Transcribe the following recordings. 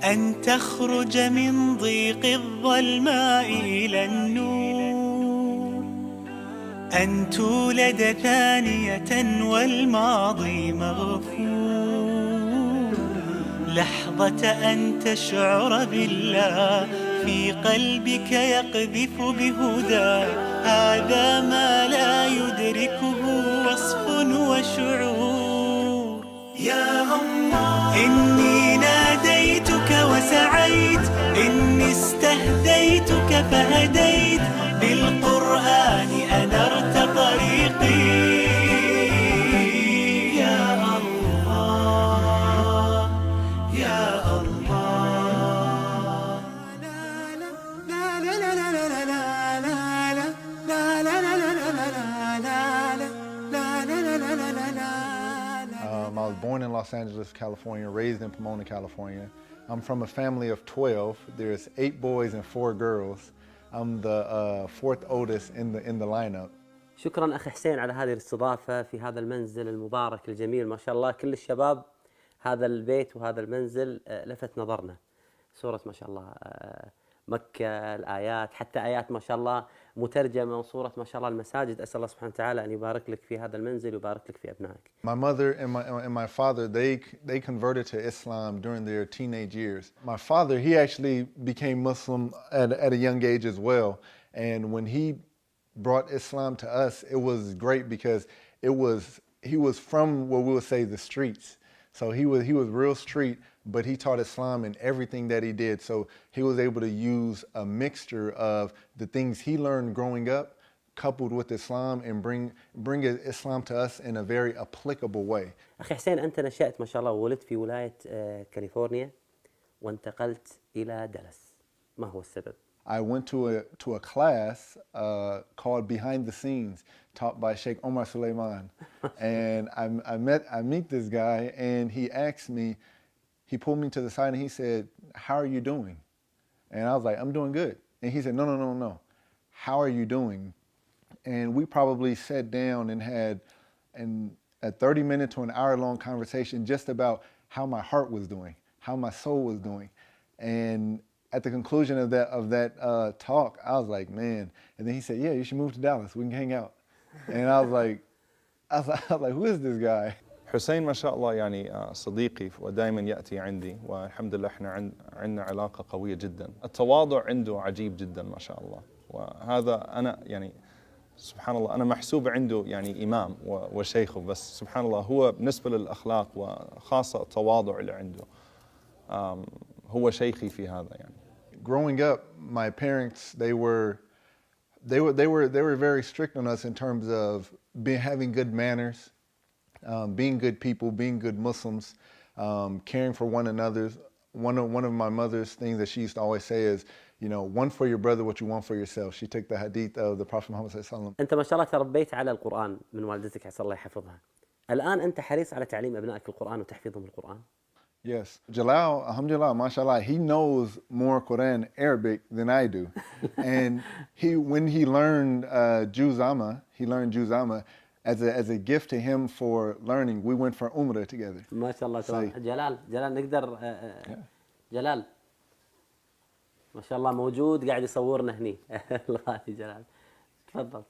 أن تخرج من ضيق الظلماء إلى النور، أن تولد ثانية والماضي مغفور، لحظة أن تشعر بالله في قلبك يقذف بهدى، هذا ما لا يدركه وصف وشعور. يا الله إني ناديتك وسعيت، إني استهديتك فهديت، بالقرآن أنرت طريقي. يا الله يا الله. I was born in Los Angeles, California, raised in Pomona, California. I'm from a family of 12. There's 8 boys and 4 girls. I'm the fourth oldest in the lineup. شكرا أخي حسين على هذه الاستضافة في هذا المنزل المبارك الجميل، ما شاء الله كل الشباب. هذا البيت وهذا المنزل لفت نظرنا. سورة ما شاء الله مكة، الآيات، حتى آيات ما شاء الله مترجمة، وصورة ما شاء الله المساجد. أسأل الله سبحانه وتعالى أن يبارك لك في هذا المنزل ويبارك لك في أبنائك. My mother and my father, they converted to Islam during their teenage years. My father, he actually became Muslim at a young age as well. And when he brought Islam to us, it was great because he was from what we would say the streets. So he was real street, but he taught Islam in everything that he did. So he was able to use a mixture of the things he learned growing up, coupled with Islam, and bring Islam to us in a very applicable way. أخي حسين، أنت نشأت ما شاء الله وولدت في ولاية كاليفورنيا وانتقلت إلى دالاس، ما هو السبب؟ I went to a class called Behind the Scenes, taught by Sheikh Omar Suleiman, and I meet this guy, and he asked me, he pulled me to the side and he said, "How are you doing?" And I was like, "I'm doing good." And he said, "No. How are you doing?" And we probably sat down and had a 30-minute to an hour-long conversation just about how my heart was doing, how my soul was doing, and at the conclusion of that talk, I was like, man. And then he said, "Yeah, you should move to Dallas. We can hang out." And I was like, who is this guy? حسين ما شاء الله يعني صديقي ودائما يأتي عندي، والحمد لله احنا عندنا علاقة قوية جدا. التواضع عنده عجيب جدا ما شاء الله، وهذا أنا يعني سبحان الله أنا محسوب عنده يعني إمام وشيخه، بس سبحان الله هو بالنسبة للأخلاق وخاصة التواضع اللي عنده هو شيخي في هذا يعني. Growing up, my parents they were very strict on us in terms of having good manners, being good people, being good Muslims, caring for one another. One of my mother's things that she used to always say is, you know, one for your brother what you want for yourself. She took the hadith of the Prophet Muhammad sallallahu alaihi wasallam. أنت ما شاء الله تربيت على القرآن من والدتك عسى الله يحفظها. الآن أنت حريص على تعليم أبنائك القرآن وتحفيظهم القرآن؟ Yes. Jalal, alhamdulillah, mashallah, he knows more Quran Arabic than I do. And when he learned Juzama as a gift to him for learning. We went for Umrah together. ما شاء الله تبارك. جلال نقدر جلال ما شاء الله موجود قاعد يصورنا هني. الله جلال تفضل.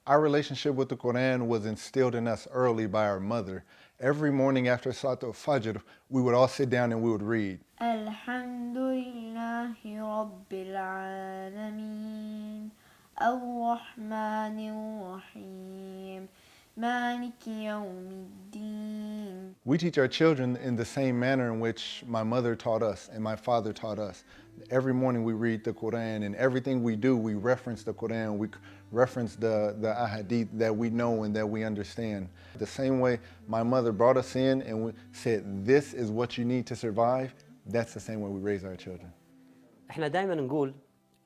Our relationship with the Quran was instilled in us early by our mother. Every morning after Salat al-Fajr, we would all sit down and we would read. Alhamdulillahi Rabbil Alameen, Ar-Rahmanir Rahim, Maliki Yawmiddin. We teach our children in the same manner in which my mother taught us and my father taught us. Every morning we read the Quran, and everything we do, we reference the Quran. We reference the ahadith that we know and that we understand. The same way my mother brought us in and said, this is what you need to survive, that's the same way we raise our children. احنا دائما نقول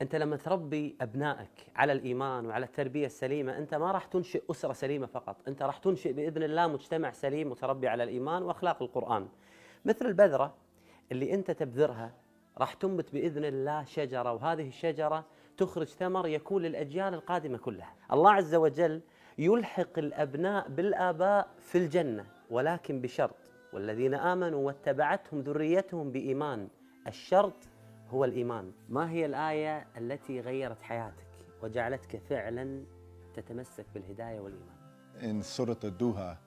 انت لما تربي ابنائك على الايمان وعلى التربيه السليمه، انت ما راح تنشئ اسره سليمه فقط، انت راح تنشئ باذن الله مجتمع سليم متربي على الايمان واخلاق القران. مثل البذره اللي انت تبذرها راح تنبت باذن الله شجره، وهذه الشجره تخرج ثمر يكون للاجيال القادمه كلها. الله عز وجل يلحق الابناء بالاباء في الجنه، ولكن بشرط: والذين امنوا واتبعتهم ذريتهم بايمان الشرط هو الإيمان. ما هي الآية التي غيرت حياتك وجعلتك فعلا تتمسك بالهداية والإيمان؟ In Surah Al-Duha,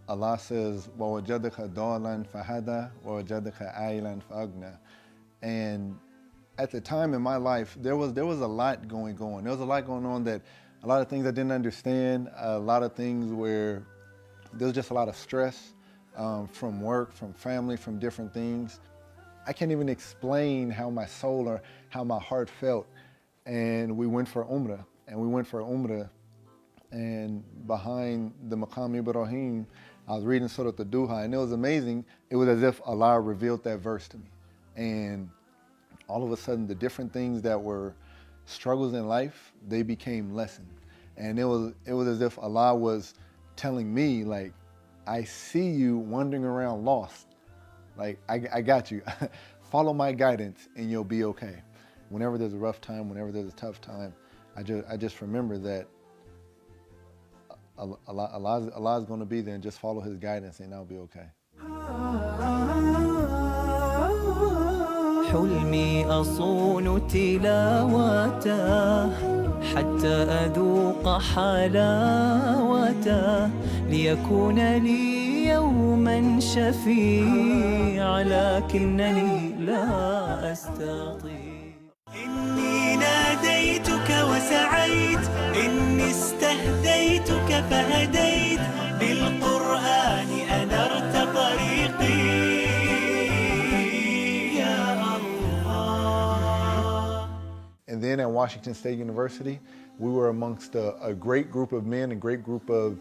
Allah says, وَوَجَدَكَ ضَالًا فَهَدَى وَوَجَدَكَ عَائِلًا فَأَغْنَى. And at the time in my life, there was a lot going on. There was a lot going on, that a lot of things I didn't understand, a lot of things where there was just a lot of stress from work, from family, from different things. I can't even explain how my soul or how my heart felt. And we went for Umrah, and behind the Maqam Ibrahim, I was reading Surah Al-Duha, and it was amazing. It was as if Allah revealed that verse to me. And all of a sudden, the different things that were struggles in life, they became lessons. And it was as if Allah was telling me, like, I see you wandering around lost. Like, I got you. Follow my guidance and you'll be okay. Whenever there's a rough time, whenever there's a tough time, I just remember that Allah's going to be there, and just follow His guidance and I'll be okay. حلمي أصون تلاوته حتى أذوق حلاوته ليكون لي يوما شفيع لكنني لا أستطيع. إني ناديتك وسعيت، إني استهديتك فهديت، بالقرآن أنرت طريقي. And then at Washington State University, we were amongst a great group of men, a great group of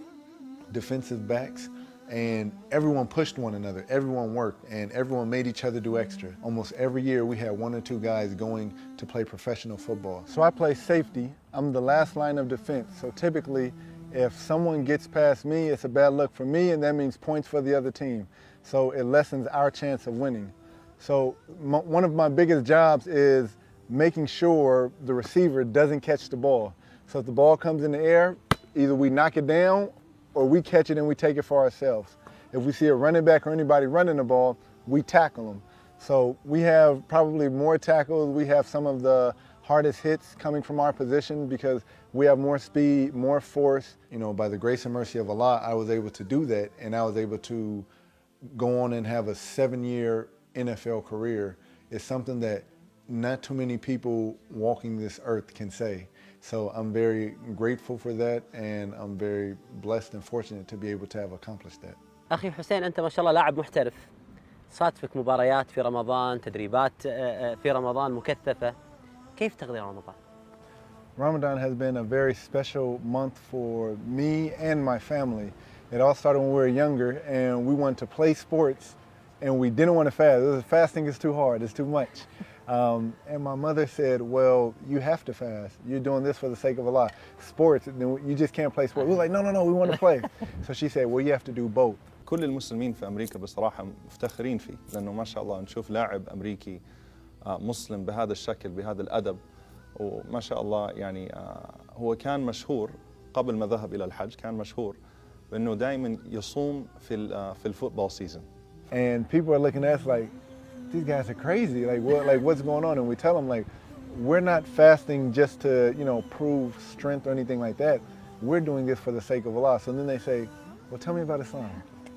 defensive backs, and everyone pushed one another, everyone worked, and everyone made each other do extra. Almost every year we had one or two guys going to play professional football. So I play safety. I'm the last line of defense. So typically, if someone gets past me, it's a bad look for me, and that means points for the other team. So it lessens our chance of winning. So one of my biggest jobs is making sure the receiver doesn't catch the ball. So if the ball comes in the air, either we knock it down or we catch it and we take it for ourselves. If we see a running back or anybody running the ball, we tackle them. So we have probably more tackles. We have some of the hardest hits coming from our position because we have more speed, more force. You know, by the grace and mercy of Allah, I was able to do that, and I was able to go on and have a 7-year NFL career. It's something that not too many people walking this earth can say. So I'm very grateful for that, and I'm very blessed and fortunate to be able to have accomplished that. أخي حسين، أنت ما شاء الله لاعب محترف، صادفك مباريات في رمضان، تدريبات في رمضان مكثفة، كيف تقضي رمضان؟ Ramadan has been a very special month for me and my family. It all started when we were younger, and we wanted to play sports, and we didn't want to fast. Fasting is too hard, it's too much. And my mother said, well, you have to fast. You're doing this for the sake of Allah. Sports, you just can't play sports. We were like, no, we want to play. So she said, well, you have to do both. كل المسلمين في أمريكا بصراحة مفتخرين فيه، لأنه ما شاء الله نشوف لاعب أمريكي مسلم بهذا الشكل بهذا الأدب، وما شاء الله يعني هو كان مشهور قبل ما ذهب إلى الحج، كان مشهور بأنه دائما يصوم في الفوتبول سيزون. And people are looking at us like, these guys are crazy. Like what's going on? And we tell them, like, we're not fasting just to, prove strength or anything like that. We're doing this for the sake of Allah. So then they say, well, tell me about Islam.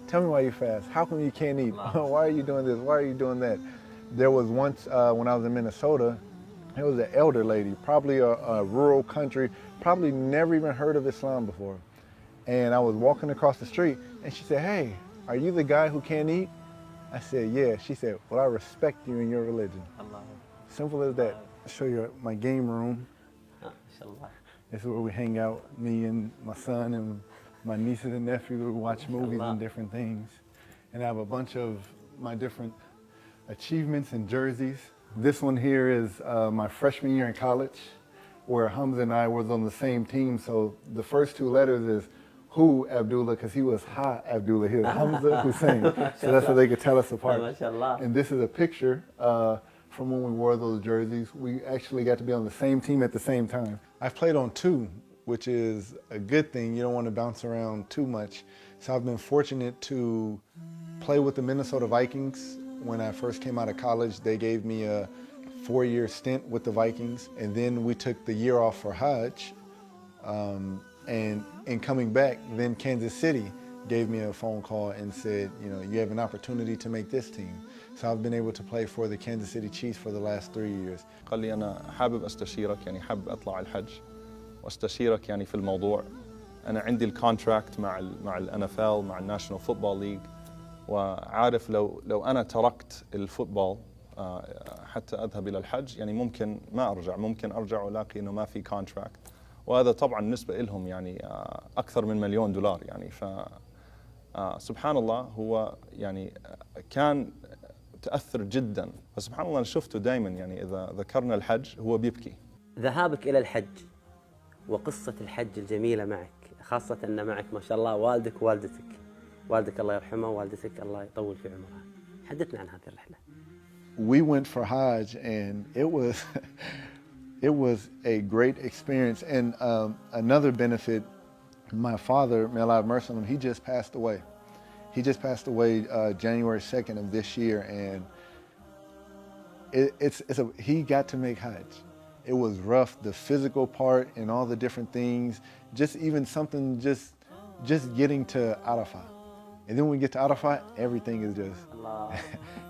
Tell me why you fast. How come you can't eat? Why are you doing this? Why are you doing that? There was once when I was in Minnesota, there was an elder lady, probably a rural country, probably never even heard of Islam before. And I was walking across the street, and she said, hey, are you the guy who can't eat? I said, yeah. She said, well, I respect you in your religion. Allah. Simple as that. I'll show you my game room. This is where we hang out, me and my son and my nieces and nephews. We watch movies and different things. And I have a bunch of my different achievements and jerseys. This one here is my freshman year in college, where Hamza and I was on the same team. So the first two letters is Hu Abdullah, because he was Ha Abdullah. He was Hamza Hussein. So that's how they could tell us apart. And this is a picture from when we wore those jerseys. We actually got to be on the same team at the same time. I've played on two, which is a good thing. You don't want to bounce around too much. So I've been fortunate to play with the Minnesota Vikings when I first came out of college, they gave me a 4-year stint with the Vikings, and then we took the year off for Hajj. And in coming back, then Kansas City gave me a phone call and said, you know, you have an opportunity to make this team. So I've been able to play for the Kansas City Chiefs for the last 3 years. قال لي أنا حابب أستشيرك، يعني حابب أطلع الحج وأستشيرك يعني في الموضوع. أنا عندي الكونتراكت مع NFL مع الناشونال فوتبول ليج، وعارف لو أنا تركت الفوتبول حتى أذهب إلى الحج يعني ممكن ما أرجع، ممكن أرجع ولاقي إنه ما في كونتراكت، وهذا طبعا بالنسبة لهم يعني أكثر من $1,000,000 يعني. ف سبحان الله هو يعني كان تأثر جدا، فسبحان الله أنا شفته دائما يعني إذا ذكرنا الحج هو بيبكي. ذهابك إلى الحج وقصة الحج الجميلة معك، خاصة أن معك ما شاء الله والدك ووالدتك، والدك الله يرحمه ووالدتك الله يطول في عمرها. حدثنا عن هذه الرحلة. We went for Hajj and it was a great experience. And another benefit, my father, may Allah have mercy on him, he just passed away. He just passed away January 2nd of this year, and he got to make Hajj. It was rough, the physical part and all the different things, just even something just getting to Arafah. And then when we get to Arafah, everything is just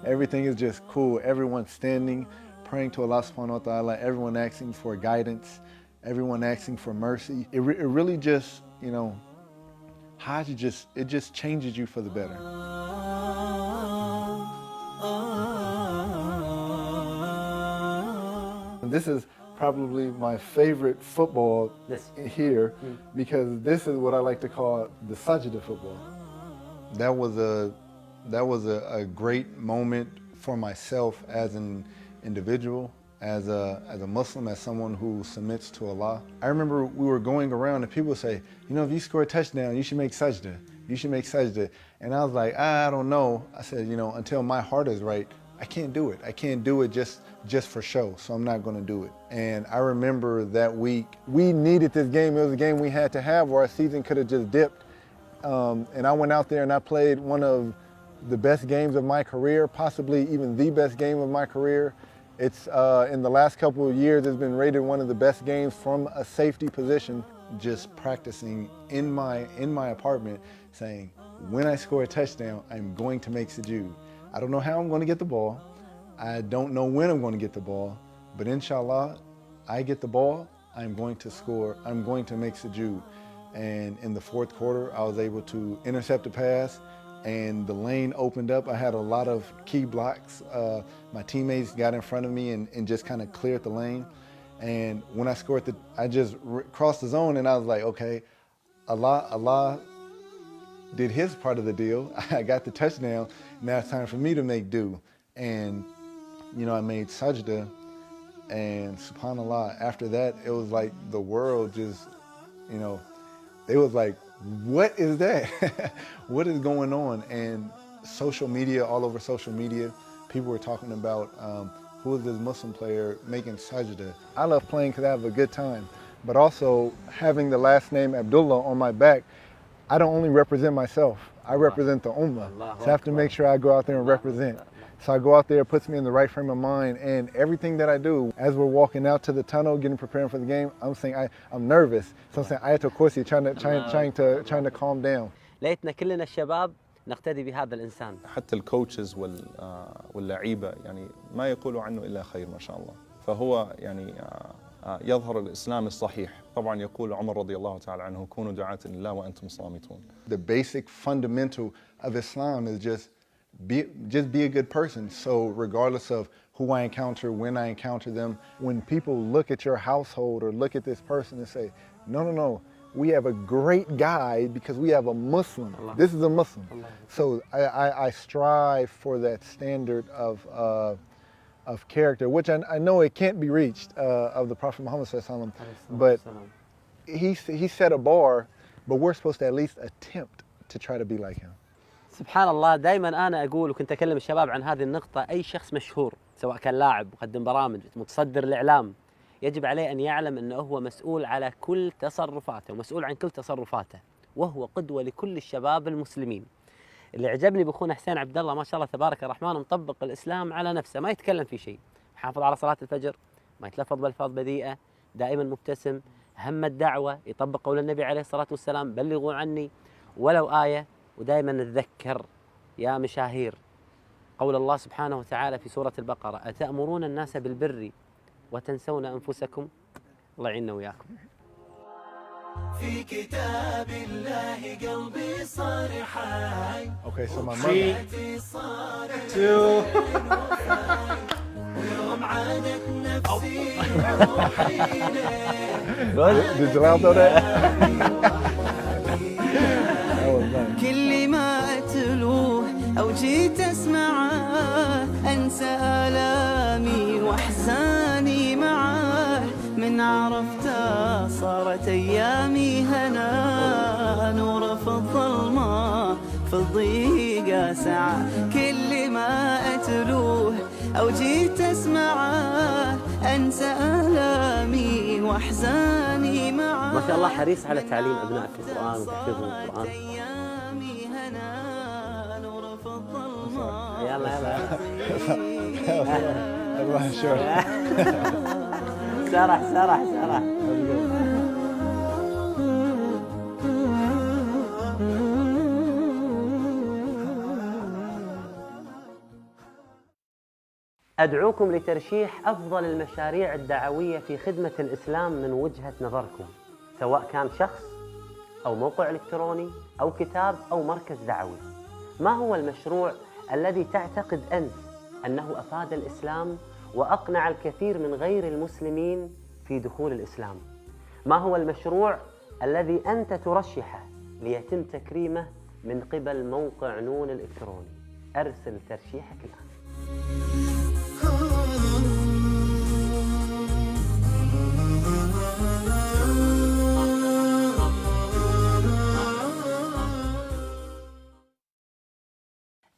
everything is just cool. Everyone standing, praying to Allah subhanahu wa ta'ala, everyone asking for guidance, everyone asking for mercy. It really just, you know, Hajj it just changes you for the better. This is probably my favorite football here because this is what I like to call the sajda football. That was a great moment for myself as an individual, as a Muslim, as someone who submits to Allah. I remember we were going around and people would say, you know, if you score a touchdown, you should make sajda. You should make sajda. And I was like, I don't know. I said, you know, until my heart is right, I can't do it. I can't do it just for show, so I'm not going to do it. And I remember that week, we needed this game. It was a game we had to have, or our season could have just dipped. And I went out there and I played one of the best games of my career, possibly even the best game of my career. It's in the last couple of years, it's been rated one of the best games from a safety position. Just practicing in my apartment, saying, when I score a touchdown, I'm going to make sujood. I don't know how I'm going to get the ball. I don't know when I'm going to get the ball, but inshallah, I get the ball, I'm going to score, I'm going to make sujood. And in the fourth quarter, I was able to intercept a pass and the lane opened up. I had a lot of key blocks. My teammates got in front of me and just kind of cleared the lane. And when I scored, I just crossed the zone and I was like, okay, Allah did his part of the deal. I got the touchdown. Now it's time for me to make do. And, you know, I made sajda. And subhanAllah, after that, it was like the world just, you know, they was like, what is that? What is going on? And social media, all over social media, people were talking about who is this Muslim player making sajda. I love playing because I have a good time, but also having the last name Abdullah on my back, I don't only represent myself, I represent the ummah. So I have to make sure I go out there and represent. So I go out there, it puts me in the right frame of mind, and everything that I do, as we're walking out to the tunnel, getting preparing for the game, I'm saying I'm nervous. So I'm saying ayatul kursi, trying to calm down. ليتنا كلنا الشباب نقتدي بهذا الإنسان. حتى الكوتشز واللعيبة يعني ما يقولوا عنه إلا خير ما شاء الله. فهو يعني يظهر الإسلام الصحيح. طبعا يقول عمر رضي الله تعالى عنه كونوا دعاة لله وأنتم صامتون. The basic fundamental of Islam is just be a good person. So regardless of who I encounter, when I encounter them, when people look at your household or look at this person and say, no, we have a great guy because we have a Muslim. Allah. This is a Muslim. Allah. So I strive for that standard of character, which I know it can't be reached of the Prophet Muhammad ﷺ, but he set a bar, but we're supposed to at least attempt to try to be like him. سبحان الله، دائما أنا أقول وكنت أكلم الشباب عن هذه النقطة، أي شخص مشهور سواء كان لاعب، مقدم برامج، متصدر الإعلام، يجب عليه أن يعلم أنه هو مسؤول على كل تصرفاته ومسؤول عن كل تصرفاته، وهو قدوة لكل الشباب المسلمين. اللي عجبني بأخونا حسين عبد الله ما شاء الله تبارك الرحمن مطبق الإسلام على نفسه، ما يتكلم في شيء، محافظ على صلاة الفجر، ما يتلفظ بألفاظ بذيئة، دائما مبتسم، هم الدعوة، يطبق قول النبي عليه الصلاة والسلام بلغوا عني ولو آية. ودائما نتذكر يا مشاهير قول الله سبحانه وتعالى في سورة البقرة: أتأمرون الناس بالبر وتنسون أنفسكم. الله يعيننا وياكم. في كتاب الله قلبي صار حي. Okay, so my mother. 3, 2. ويوم عادت نفسي روحي Did Jalal know that? That was nice. كل ما أتلوه أو جيت أسمعه أنسى آلامي وأحزاني معاه. من عرفته صارت أيامي هنا، نور في الظلمة في الضيقة سعة. كل ما أتلوه أو جيت أسمعه أنسى آلامي وأحزاني معاه. ما شاء الله حريص على تعليم أبنائك القرآن وتحفيظهم القرآن. يلا Everyone, sure. سرح. أدعوكم لترشيح أفضل المشاريع الدعوية في خدمة الإسلام من وجهة نظركم، سواء كان شخص أو موقع إلكتروني أو كتاب أو مركز دعوي. ما هو المشروع الذي تعتقد أنت أنه أفاد الإسلام وأقنع الكثير من غير المسلمين في دخول الإسلام؟ ما هو المشروع الذي أنت ترشحه ليتم تكريمه من قبل موقع نون الإلكتروني؟ أرسل ترشيحك الآن.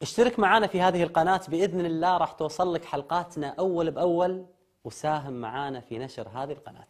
اشترك معنا في هذه القناة بإذن الله، راح توصل لك حلقاتنا أول بأول، وساهم معنا في نشر هذه القناة.